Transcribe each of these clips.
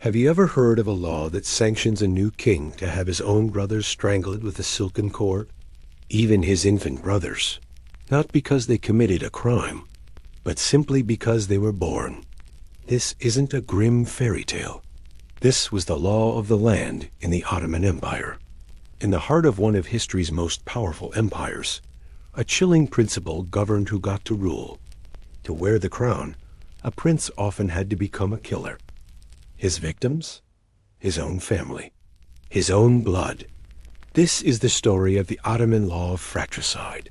Have you ever heard of a law that sanctions a new king to have his own brothers strangled with a silken cord? Even his infant brothers. Not because they committed a crime, but simply because they were born. This isn't a grim fairy tale. This was the law of the land in the Ottoman Empire. In the heart of one of history's most powerful empires, a chilling principle governed who got to rule. To wear the crown, a prince often had to become a killer. His victims? His own family. His own blood. This is the story of the Ottoman law of fratricide,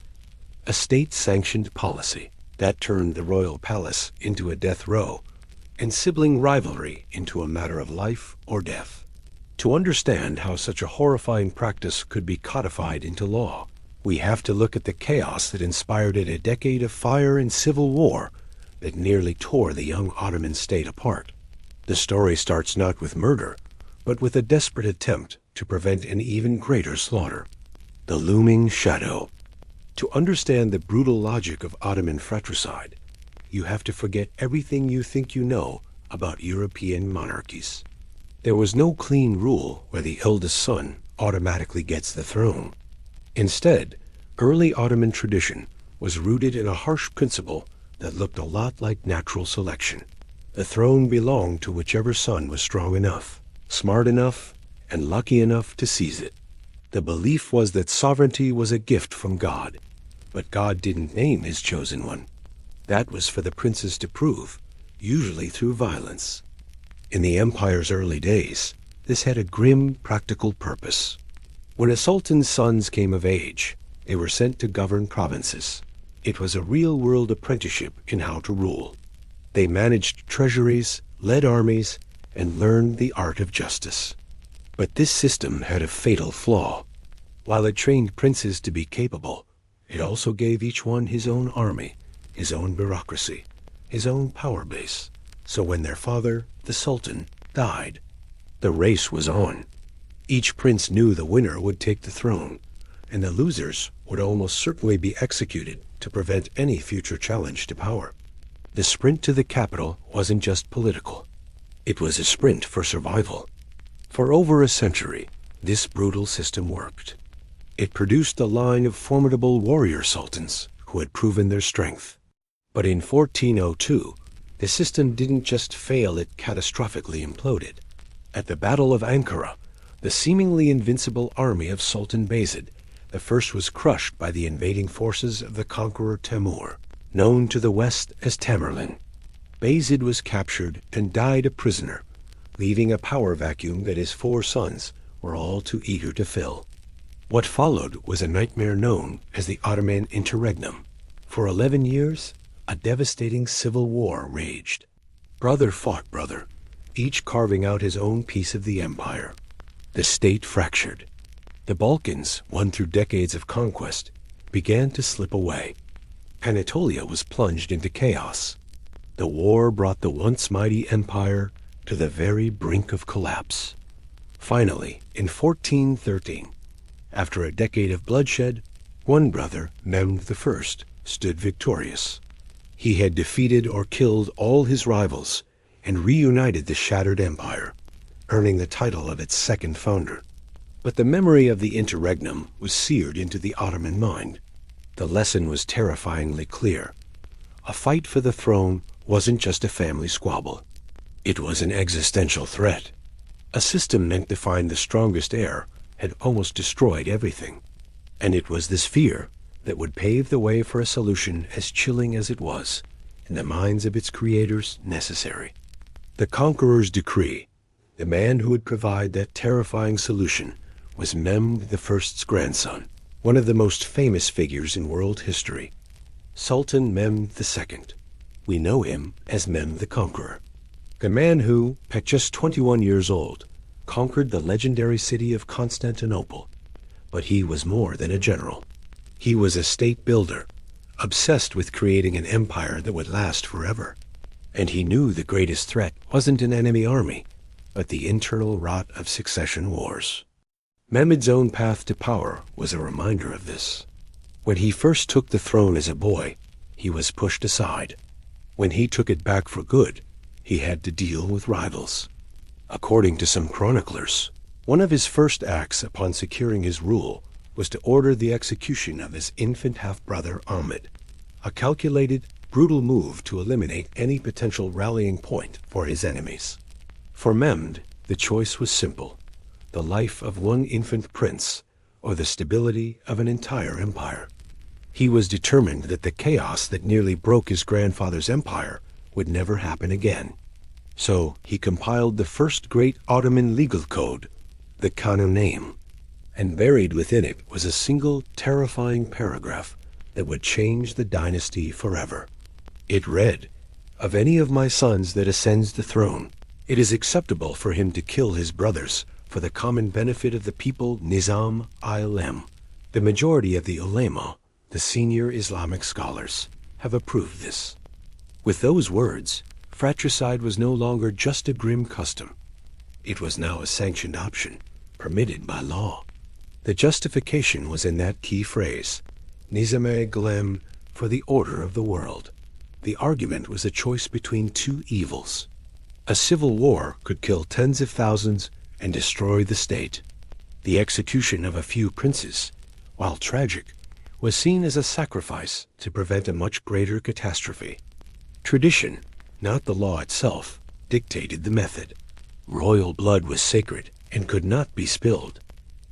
a state-sanctioned policy that turned the royal palace into a death row and sibling rivalry into a matter of life or death. To understand how such a horrifying practice could be codified into law, we have to look at the chaos that inspired it a decade of fire and civil war that nearly tore the young Ottoman state apart. The story starts not with murder, but with a desperate attempt to prevent an even greater slaughter. The looming shadow. To understand the brutal logic of Ottoman fratricide, you have to forget everything you think you know about European monarchies. There was no clean rule where the eldest son automatically gets the throne. Instead, early Ottoman tradition was rooted in a harsh principle that looked a lot like natural selection. The throne belonged to whichever son was strong enough, smart enough, and lucky enough to seize it. The belief was that sovereignty was a gift from God, but God didn't name his chosen one. That was for the princes to prove, usually through violence. In the empire's early days, this had a grim, practical purpose. When a sultan's sons came of age, they were sent to govern provinces. It was a real-world apprenticeship in how to rule. They managed treasuries, led armies, and learned the art of justice. But this system had a fatal flaw. While it trained princes to be capable, it also gave each one his own army, his own bureaucracy, his own power base. So when their father, the Sultan, died, the race was on. Each prince knew the winner would take the throne, and the losers would almost certainly be executed to prevent any future challenge to power. The sprint to the capital wasn't just political. It was a sprint for survival. For over a century, this brutal system worked. It produced a line of formidable warrior sultans who had proven their strength. But in 1402, the system didn't just fail, it catastrophically imploded. At the Battle of Ankara, the seemingly invincible army of Sultan Bayezid the first was crushed by the invading forces of the conqueror Timur, known to the West as Tamerlane. Bayezid was captured and died a prisoner, leaving a power vacuum that his four sons were all too eager to fill. What followed was a nightmare known as the Ottoman Interregnum. For 11 years, a devastating civil war raged. Brother fought brother, each carving out his own piece of the empire. The state fractured. The Balkans, won through decades of conquest, began to slip away. Anatolia was plunged into chaos. The war brought the once mighty empire to the very brink of collapse. Finally, in 1413, after a decade of bloodshed, one brother, Mehmed I, stood victorious. He had defeated or killed all his rivals and reunited the shattered empire, earning the title of its second founder. But the memory of the interregnum was seared into the Ottoman mind. The lesson was terrifyingly clear. A fight for the throne wasn't just a family squabble. It was an existential threat. A system meant to find the strongest heir had almost destroyed everything. And it was this fear that would pave the way for a solution as chilling as it was, in the minds of its creators, necessary. The conqueror's decree, the man who would provide that terrifying solution, was Mehmed I's grandson, one of the most famous figures in world history, Sultan Mehmed II. We know him as Mehmed the Conqueror, the man who, at just 21 years old, conquered the legendary city of Constantinople. But he was more than a general. He was a state builder, obsessed with creating an empire that would last forever. And he knew the greatest threat wasn't an enemy army, but the internal rot of succession wars. Mehmed's own path to power was a reminder of this. When he first took the throne as a boy, he was pushed aside. When he took it back for good, he had to deal with rivals. According to some chroniclers, one of his first acts upon securing his rule was to order the execution of his infant half-brother Ahmed, a calculated, brutal move to eliminate any potential rallying point for his enemies. For Mehmed, the choice was simple: the life of one infant prince or the stability of an entire empire. He was determined that the chaos that nearly broke his grandfather's empire would never happen again. So he compiled the first great Ottoman legal code, the Kanun, and buried within it was a single terrifying paragraph that would change the dynasty forever. It read, "Of any of my sons that ascends the throne, it is acceptable for him to kill his brothers for the common benefit of the people Nizam al-Ilm." The majority of the ulema, the senior Islamic scholars, have approved this. With those words, fratricide was no longer just a grim custom. It was now a sanctioned option, permitted by law. The justification was in that key phrase, Nizam al-Ilm, for the order of the world. The argument was a choice between two evils. A civil war could kill tens of thousands and destroy the state. The execution of a few princes, while tragic, was seen as a sacrifice to prevent a much greater catastrophe. Tradition, not the law itself, dictated the method. Royal blood was sacred and could not be spilled,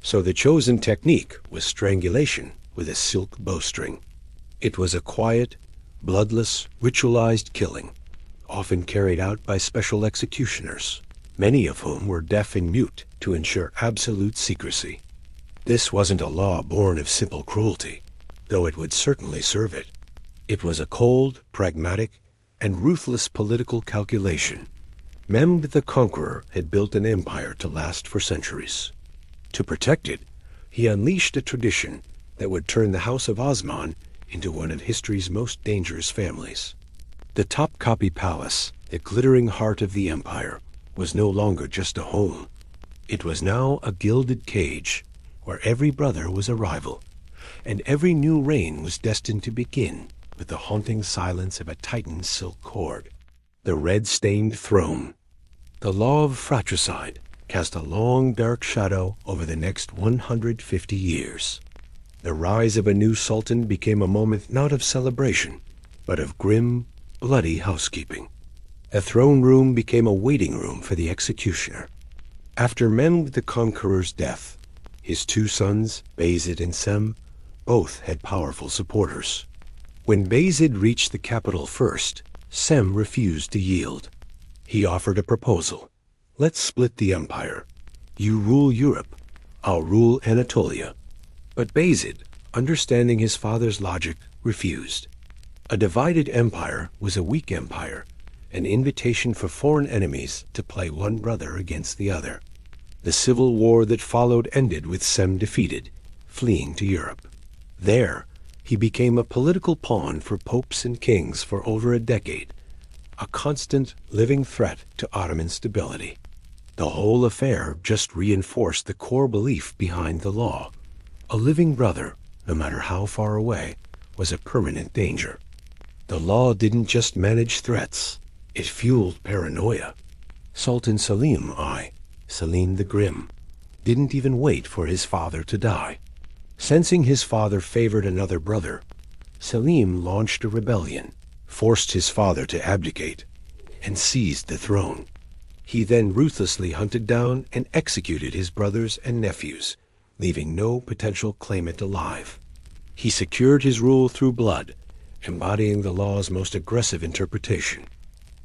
so the chosen technique was strangulation with a silk bowstring. It was a quiet, bloodless, ritualized killing, often carried out by special executioners, many of whom were deaf and mute to ensure absolute secrecy. This wasn't a law born of simple cruelty, though it would certainly serve it. It was a cold, pragmatic, and ruthless political calculation. Mehmed the Conqueror had built an empire to last for centuries. To protect it, he unleashed a tradition that would turn the House of Osman into one of history's most dangerous families. The Topkapi Palace, the glittering heart of the empire, was no longer just a home. It was now a gilded cage, where every brother was a rival, and every new reign was destined to begin with the haunting silence of a tightened silk cord. The red-stained throne. The law of fratricide cast a long dark shadow over the next 150 years. The rise of a new sultan became a moment not of celebration, but of grim, bloody housekeeping. A throne room became a waiting room for the executioner. After Mehmed the Conqueror's death, his two sons, Bayezid and Sem, both had powerful supporters. When Bayezid reached the capital first, Sem refused to yield. He offered a proposal. "Let's split the empire. You rule Europe, I'll rule Anatolia." But Bayezid, understanding his father's logic, refused. A divided empire was a weak empire, an invitation for foreign enemies to play one brother against the other. The civil war that followed ended with Sem defeated, fleeing to Europe. There, he became a political pawn for popes and kings for over a decade, a constant, living threat to Ottoman stability. The whole affair just reinforced the core belief behind the law. A living brother, no matter how far away, was a permanent danger. The law didn't just manage threats, it fueled paranoia. Sultan Selim the Grim, didn't even wait for his father to die. Sensing his father favored another brother, Selim launched a rebellion, forced his father to abdicate, and seized the throne. He then ruthlessly hunted down and executed his brothers and nephews, leaving no potential claimant alive. He secured his rule through blood, embodying the law's most aggressive interpretation.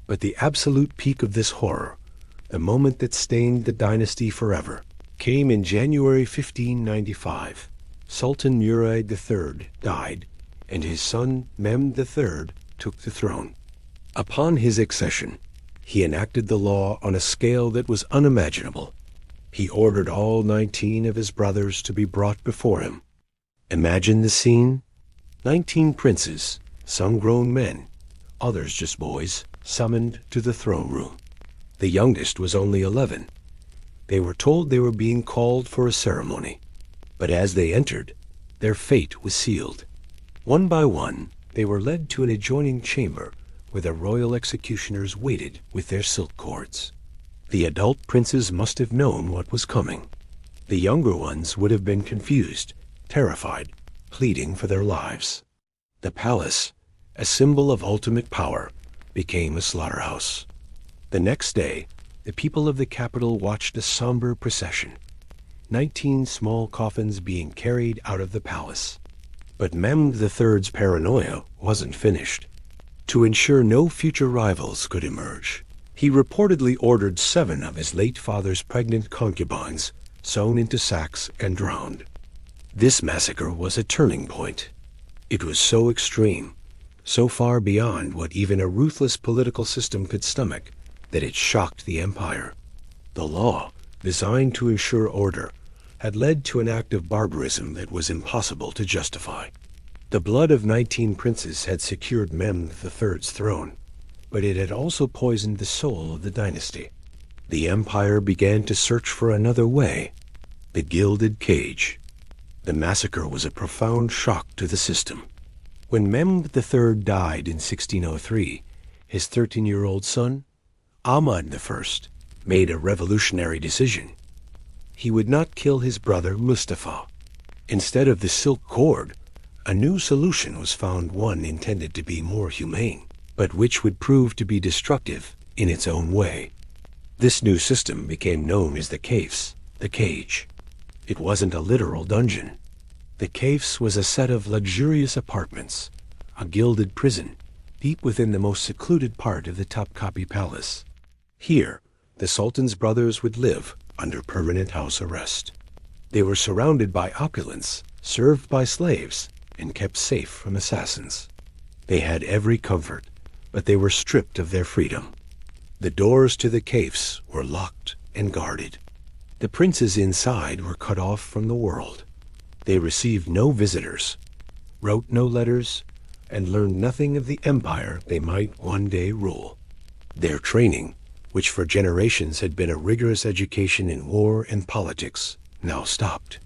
But the absolute peak of this horror, the moment that stained the dynasty forever, came in January 1595. Sultan Murad III died, and his son Mehmed III took the throne. Upon his accession, he enacted the law on a scale that was unimaginable. He ordered all 19 of his brothers to be brought before him. Imagine the scene. 19 princes, some grown men, others just boys, summoned to the throne room. The youngest was only 11. They were told they were being called for a ceremony. But as they entered, their fate was sealed. One by one, they were led to an adjoining chamber where the royal executioners waited with their silk cords. The adult princes must have known what was coming. The younger ones would have been confused, terrified, pleading for their lives. The palace, a symbol of ultimate power, became a slaughterhouse. The next day, the people of the capital watched a somber procession, 19 small coffins being carried out of the palace. But Mehmed III's paranoia wasn't finished. To ensure no future rivals could emerge, he reportedly ordered 7 of his late father's pregnant concubines sewn into sacks and drowned. This massacre was a turning point. It was so extreme, so far beyond what even a ruthless political system could stomach, that it shocked the empire. The law, designed to ensure order, had led to an act of barbarism that was impossible to justify. The blood of 19 princes had secured Mehmed III's throne, but it had also poisoned the soul of the dynasty. The empire began to search for another way: the gilded cage. The massacre was a profound shock to the system. When Mehmed III died in 1603, his 13-year-old son, Ahmad I, made a revolutionary decision. He would not kill his brother Mustafa. Instead of the silk cord, a new solution was found, one intended to be more humane, but which would prove to be destructive in its own way. This new system became known as the kafes, the cage. It wasn't a literal dungeon. The kafes was a set of luxurious apartments, a gilded prison, deep within the most secluded part of the Topkapi Palace. Here, the Sultan's brothers would live under permanent house arrest. They were surrounded by opulence, served by slaves, and kept safe from assassins. They had every comfort, but they were stripped of their freedom. The doors to the kafes were locked and guarded. The princes inside were cut off from the world. They received no visitors, wrote no letters, and learned nothing of the empire they might one day rule. Their training, which for generations had been a rigorous education in war and politics, now stopped.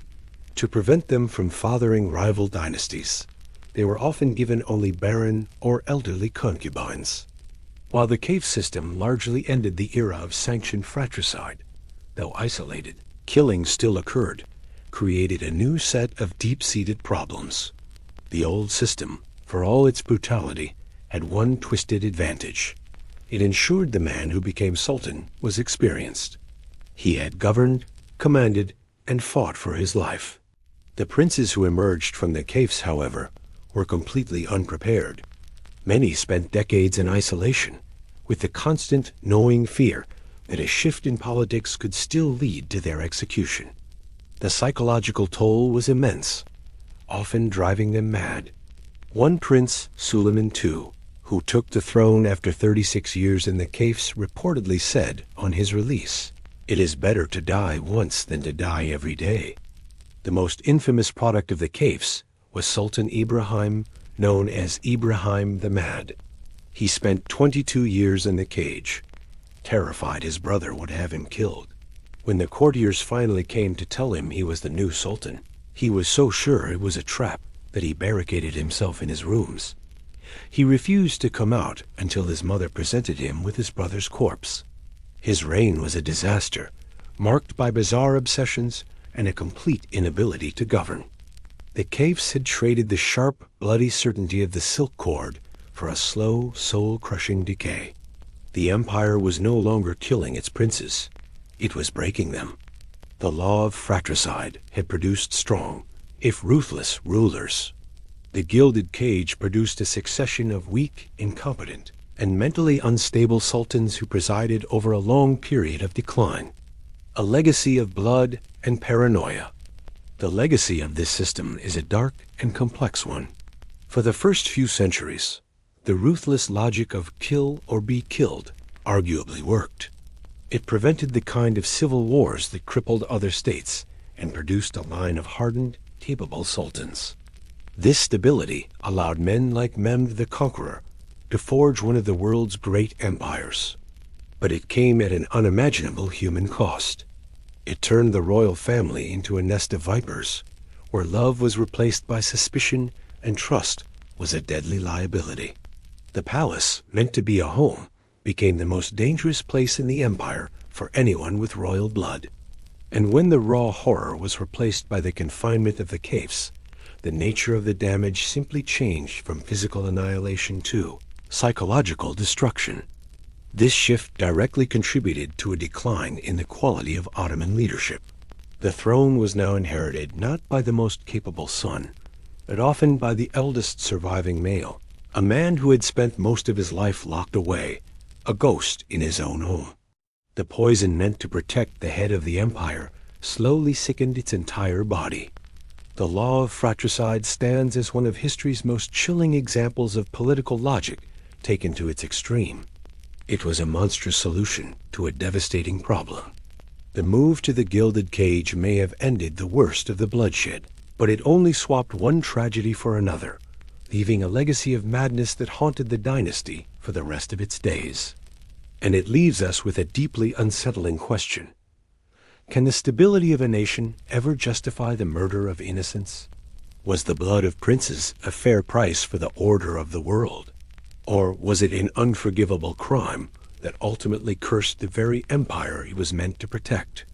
To prevent them from fathering rival dynasties, they were often given only barren or elderly concubines. While the cafe system largely ended the era of sanctioned fratricide, though isolated, killing still occurred, created a new set of deep-seated problems. The old system, for all its brutality, had one twisted advantage. It ensured the man who became sultan was experienced. He had governed, commanded, and fought for his life. The princes who emerged from the kafes, however, were completely unprepared. Many spent decades in isolation, with the constant, gnawing fear that a shift in politics could still lead to their execution. The psychological toll was immense, often driving them mad. One prince, Suleiman II, who took the throne after 36 years in the kafes, reportedly said on his release, "It is better to die once than to die every day." The most infamous product of the kafes was Sultan Ibrahim, known as Ibrahim the Mad. He spent 22 years in the cage, terrified his brother would have him killed. When the courtiers finally came to tell him he was the new sultan, he was so sure it was a trap that he barricaded himself in his rooms. He refused to come out until his mother presented him with his brother's corpse. His reign was a disaster, marked by bizarre obsessions and a complete inability to govern. The kafes had traded the sharp, bloody certainty of the silk cord for a slow, soul-crushing decay. The empire was no longer killing its princes. It was breaking them. The law of fratricide had produced strong, if ruthless, rulers. The gilded cage produced a succession of weak, incompetent, and mentally unstable sultans who presided over a long period of decline. A legacy of blood and paranoia. The legacy of this system is a dark and complex one. For the first few centuries, the ruthless logic of kill or be killed arguably worked. It prevented the kind of civil wars that crippled other states and produced a line of hardened, capable sultans. This stability allowed men like Mehmed the Conqueror to forge one of the world's great empires. But it came at an unimaginable human cost. It turned the royal family into a nest of vipers, where love was replaced by suspicion and trust was a deadly liability. The palace, meant to be a home, became the most dangerous place in the empire for anyone with royal blood. And when the raw horror was replaced by the confinement of the caves, the nature of the damage simply changed from physical annihilation to psychological destruction. This shift directly contributed to a decline in the quality of Ottoman leadership. The throne was now inherited not by the most capable son, but often by the eldest surviving male, a man who had spent most of his life locked away, a ghost in his own home. The poison meant to protect the head of the empire slowly sickened its entire body. The law of fratricide stands as one of history's most chilling examples of political logic taken to its extreme. It was a monstrous solution to a devastating problem. The move to the gilded cage may have ended the worst of the bloodshed, but it only swapped one tragedy for another, leaving a legacy of madness that haunted the dynasty for the rest of its days. And it leaves us with a deeply unsettling question. Can the stability of a nation ever justify the murder of innocents? Was the blood of princes a fair price for the order of the world? Or was it an unforgivable crime that ultimately cursed the very empire he was meant to protect?